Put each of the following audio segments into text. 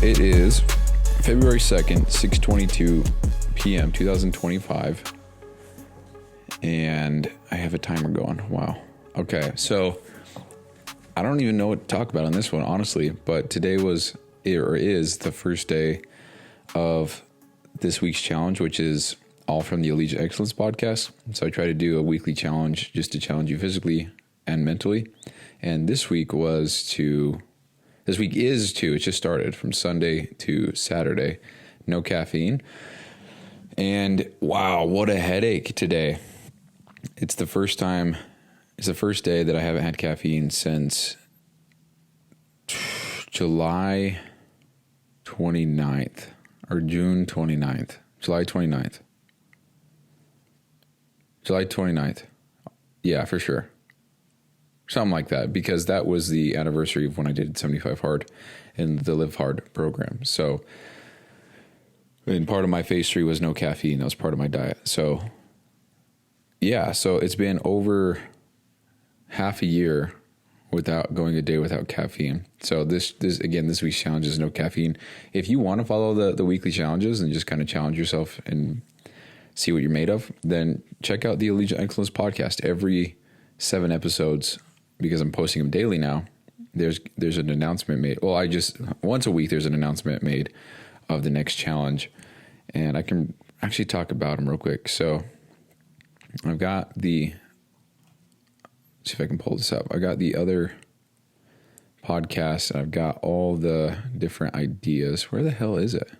It is February 2nd, 6:22 p.m., 2025. And I have a timer going. Wow. Okay, so I don't even know what to talk about on this one, honestly, but today is the first day of this week's challenge, which is all from the Allegiant Excellence podcast. So I try to do a weekly challenge just to challenge you physically and mentally. And this week is to, it just started from Sunday to Saturday, no caffeine. And wow, what a headache today. It's the first day that I haven't had caffeine since July 29th or June 29th, July 29th. July 29th. Yeah, for sure. Something like that, because that was the anniversary of when I did 75 Hard in the Live Hard program. So, and part of my phase 3 was no caffeine. That was part of my diet. So, yeah, so it's been over half a year without going a day without caffeine. So this week's challenge is no caffeine. If you want to follow the weekly challenges and just kind of challenge yourself and see what you're made of, then check out the Allegiant Excellence podcast. Every 7 episodes, because I'm posting them daily now, there's an announcement made. Well, once a week there's an announcement made of the next challenge, and I can actually talk about them real quick. So I've got see if I can pull this up. I got the other podcast, and I've got all the different ideas. Where the hell is it?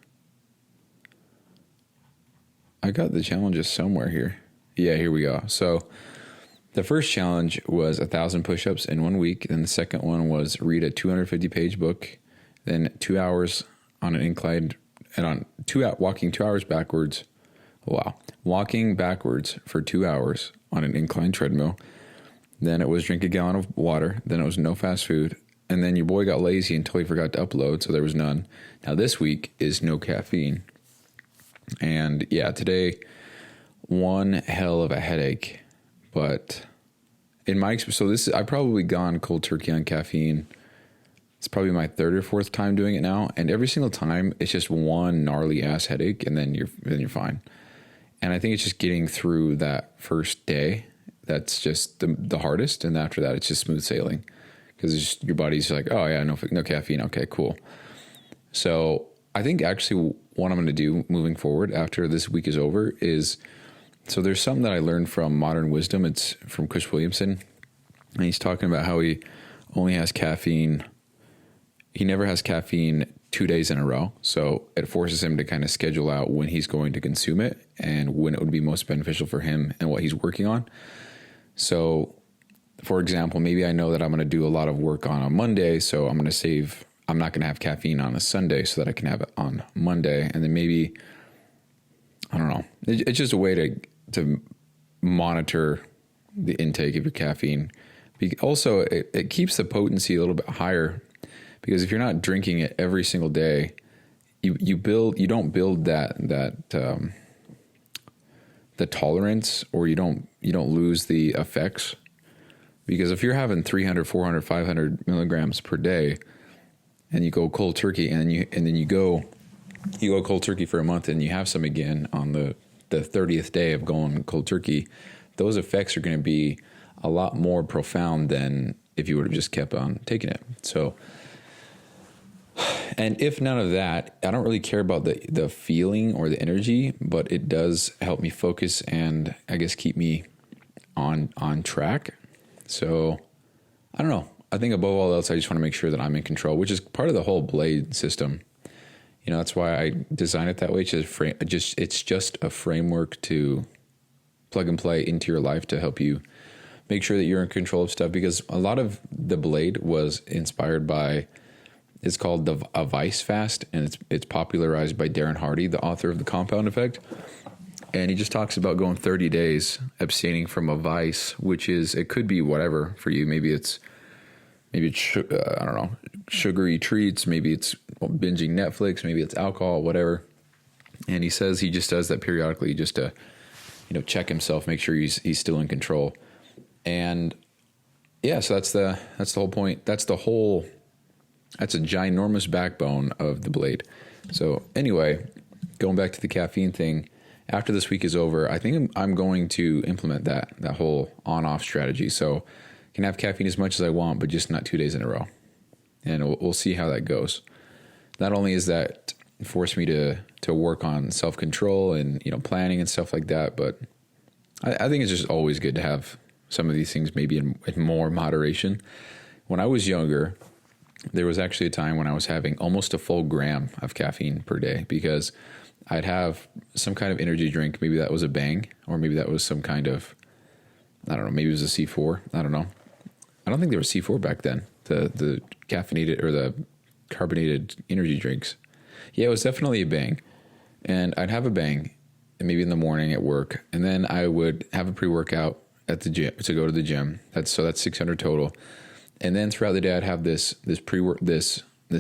I got the challenges somewhere here. Yeah, here we go. So the first challenge was 1,000 push-ups in 1 week. Then the second one was read a 250-page book. Then 2 hours on an incline, and walking 2 hours backwards. Wow. Walking backwards for 2 hours on an inclined treadmill. Then it was drink a gallon of water. Then it was no fast food. And then your boy got lazy until he forgot to upload, so there was none. Now this week is no caffeine. And yeah, today, one hell of a headache. But I've probably gone cold turkey on caffeine. It's probably my 3rd or 4th time doing it now. And every single time it's just one gnarly ass headache, and then you're fine. And I think it's just getting through that first day that's just the hardest, and after that it's just smooth sailing, because your body's like, oh yeah, no caffeine, okay, cool. So I think actually what I'm going to do moving forward after this week is over is, so there's something that I learned from Modern Wisdom. It's from Chris Williamson, and he's talking about how he only has caffeine. He never has caffeine 2 days in a row. So it forces him to kind of schedule out when he's going to consume it and when it would be most beneficial for him and what he's working on. So, for example, maybe I know that I'm going to do a lot of work on a Monday, so I'm not going to have caffeine on a Sunday so that I can have it on Monday. And then maybe, I don't know, it's just a way to monitor the intake of your caffeine. Also, it keeps the potency a little bit higher, because if you're not drinking it every single day, you don't build that the tolerance, or you don't lose the effects. Because if you're having 300, 400, 500 milligrams per day, and you go cold turkey, and then you go cold turkey for a month, and you have some again on the 30th day of going cold turkey, those effects are going to be a lot more profound than if you would have just kept on taking it. So, and if none of that, I don't really care about the feeling or the energy, but it does help me focus and I guess keep me on track. So I don't know. I think above all else, I just want to make sure that I'm in control, which is part of the whole Blade system. You know, that's why I designed it that way. It's just a framework to plug and play into your life to help you make sure that you're in control of stuff. Because a lot of the Blade was inspired by, it's called a Vice Fast, and it's popularized by Darren Hardy, the author of The Compound Effect. And he just talks about going 30 days abstaining from a vice, which is, it could be whatever for you. Maybe it's I don't know, sugary treats. Maybe it's binging Netflix. Maybe it's alcohol, whatever. And he says he just does that periodically just to, check himself, make sure he's still in control. And yeah, so that's the whole point. That's the whole That's a ginormous backbone of the blade. So anyway, going back to the caffeine thing, after this week is over, I think I'm going to implement that whole on-off strategy. So I can have caffeine as much as I want, but just not 2 days in a row. And we'll see how that goes. Not only is that force me to work on self-control and, planning and stuff like that, but I think it's just always good to have some of these things maybe in more moderation. When I was younger, there was actually a time when I was having almost a full gram of caffeine per day, because I'd have some kind of energy drink. Maybe that was a Bang, or maybe that was some kind of, I don't know, maybe it was a C4. I don't know. I don't think there was C4 back then, the caffeinated or the carbonated energy drinks. Yeah, it was definitely a Bang. And I'd have a Bang maybe in the morning at work, and then I would have a pre-workout at the gym to go to the gym. That's 600 total. And then throughout the day, I'd have this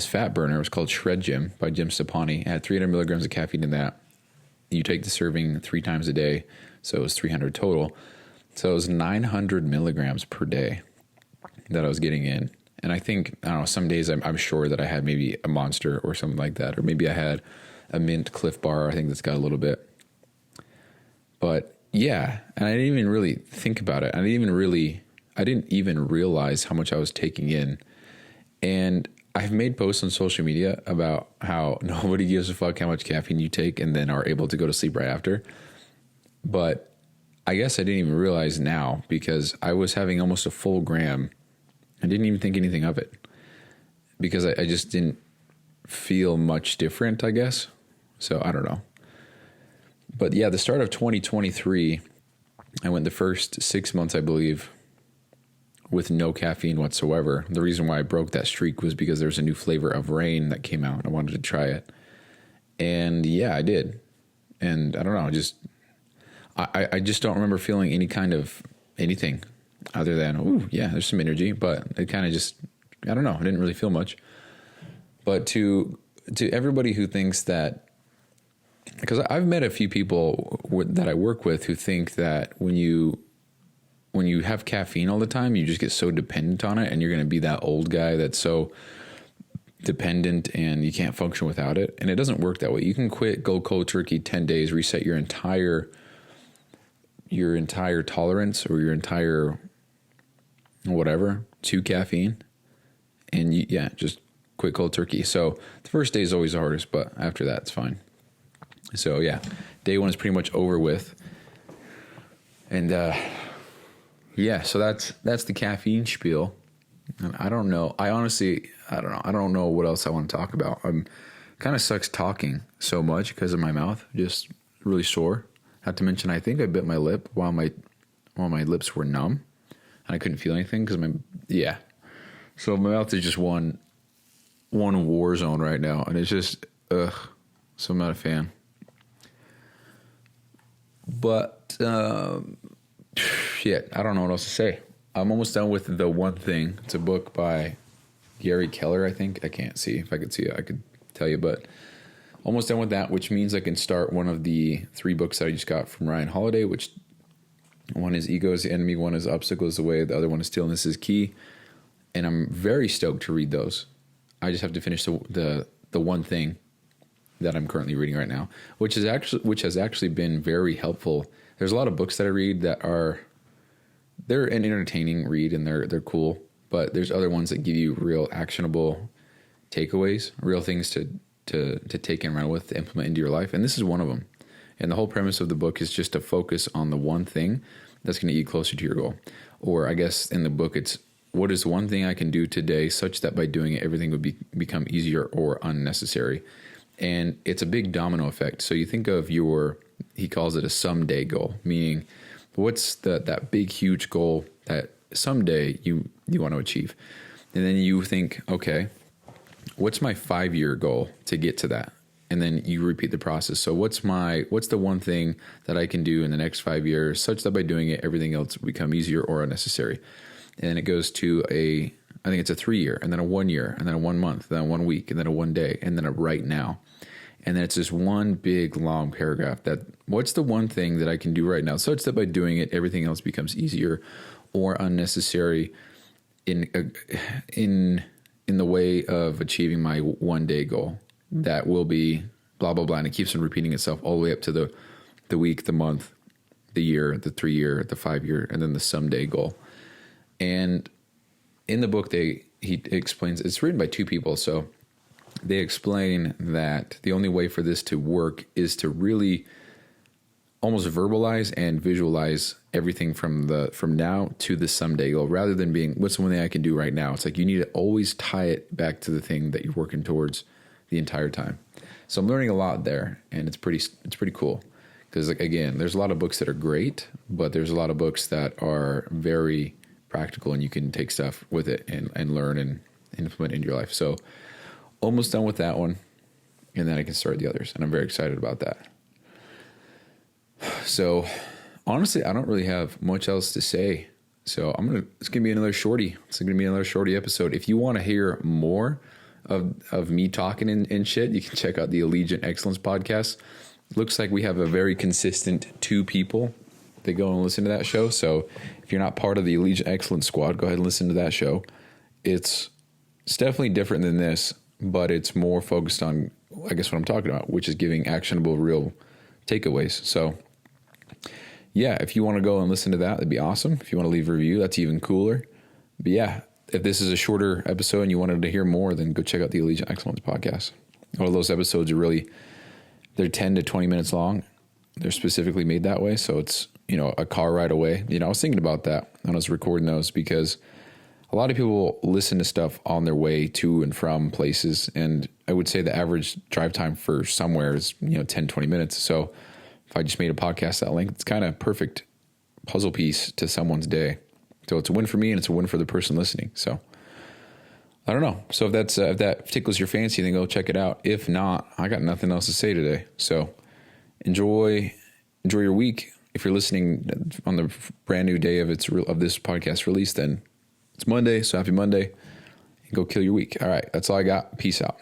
fat burner. It was called Shred Gym by Jim Stepani. It had 300 milligrams of caffeine in that. You take the serving 3 times a day, so it was 300 total. So it was 900 milligrams per day that I was getting in. And I think, I don't know, some days I'm sure that I had maybe a Monster or something like that, or maybe I had a Mint Cliff Bar. I think that's got a little bit. But yeah, and I didn't even really think about it. I didn't even realize how much I was taking in. And I've made posts on social media about how nobody gives a fuck how much caffeine you take and then are able to go to sleep right after. But I guess I didn't even realize now, because I was having almost a full gram. I didn't even think anything of it, because I just didn't feel much different, I guess. So I don't know. But yeah, the start of 2023, I went the first 6 months, I believe, with no caffeine whatsoever. The reason why I broke that streak was because there was a new flavor of Rain that came out. I wanted to try it. And yeah, I did. And I don't know, I just don't remember feeling any kind of anything other than, ooh, yeah, there's some energy. But it kind of just, I don't know, I didn't really feel much. But to everybody who thinks that, because I've met a few people that I work with who think that when you have caffeine all the time, you just get so dependent on it, and you're going to be that old guy that's so dependent and you can't function without it. And it doesn't work that way. You can quit, go cold turkey 10 days, reset your entire tolerance or your entire whatever to caffeine, and just quit cold turkey. So the first day is always the hardest, but after that, it's fine. So yeah, day 1 is pretty much over with. And yeah, so that's the caffeine spiel. And I don't know. I don't know what else I want to talk about. I'm kind of sucks talking so much because of my mouth, just really sore. Not to mention, I think I bit my lip while my lips were numb, and I couldn't feel anything because So my mouth is just one war zone right now, and it's just So I'm not a fan. But shit, I don't know what else to say. I'm almost done with The One Thing. It's a book by Gary Keller, I think. I can't see. If I could see it, I could tell you, but almost done with that, which means I can start one of the 3 books that I just got from Ryan Holiday, which one is Ego is the Enemy, one is Obstacle is the Way, the other one is Stillness is Key. And I'm very stoked to read those. I just have to finish the One Thing that I'm currently reading right now, which has actually been very helpful. There's a lot of books that I read that they're an entertaining read and they're cool, but there's other ones that give you real actionable takeaways, real things to take and run with, to implement into your life. And this is one of them. And the whole premise of the book is just to focus on the one thing that's going to get you closer to your goal. Or I guess in the book, it's what is one thing I can do today such that by doing it, everything would become easier or unnecessary. And it's a big domino effect. So you think of he calls it a someday goal, meaning what's that big, huge goal that someday you want to achieve. And then you think, okay, what's my 5-year goal to get to that? And then you repeat the process. So what's the one thing that I can do in the next 5 years such that by doing it, everything else will become easier or unnecessary? And then it goes to I think it's a 3-year, and then a 1 year, and then a 1 month, then a 1 week, and then a 1 day, and then a right now. And then it's this one big long paragraph that what's the one thing that I can do right now such that by doing it, everything else becomes easier or unnecessary in in the way of achieving my 1 day goal. That will be blah, blah, blah. And it keeps on repeating itself all the way up to the week, the month, the year, the 3 year, the 5 year, and then the someday goal. And in the book, he explains, it's written by two people. So they explain that the only way for this to work is to really almost verbalize and visualize everything from now to the someday goal, rather than being, what's the one thing I can do right now? It's like you need to always tie it back to the thing that you're working towards the entire time. So I'm learning a lot there, and it's pretty cool. Because, like, again, there's a lot of books that are great, but there's a lot of books that are very practical, and you can take stuff with it and learn and implement into your life. So almost done with that one, and then I can start the others, and I'm very excited about that. So honestly, I don't really have much else to say. So it's going to be another shorty. It's going to be another shorty episode. If you want to hear more of me talking and shit, you can check out the Allegiant Excellence podcast. Looks like we have a very consistent 2 people that go and listen to that show. So if you're not part of the Allegiant Excellence squad, go ahead and listen to that show. It's definitely different than this, but it's more focused on, I guess, what I'm talking about, which is giving actionable, real takeaways. So yeah, if you want to go and listen to that, that'd be awesome. If you want to leave a review, that's even cooler. But yeah, if this is a shorter episode and you wanted to hear more, then go check out the Allegiant Excellence podcast. All of those episodes are they're 10 to 20 minutes long. They're specifically made that way. So it's, a car ride away. I was thinking about that when I was recording those, because a lot of people listen to stuff on their way to and from places. And I would say the average drive time for somewhere is, 10, 20 minutes. So if I just made a podcast that length, it's kind of perfect puzzle piece to someone's day. So it's a win for me, and it's a win for the person listening. So I don't know. So if that tickles your fancy, then go check it out. If not, I got nothing else to say today. So enjoy your week. If you're listening on the brand new day of this podcast release, then it's Monday. So happy Monday, and go kill your week. All right. That's all I got. Peace out.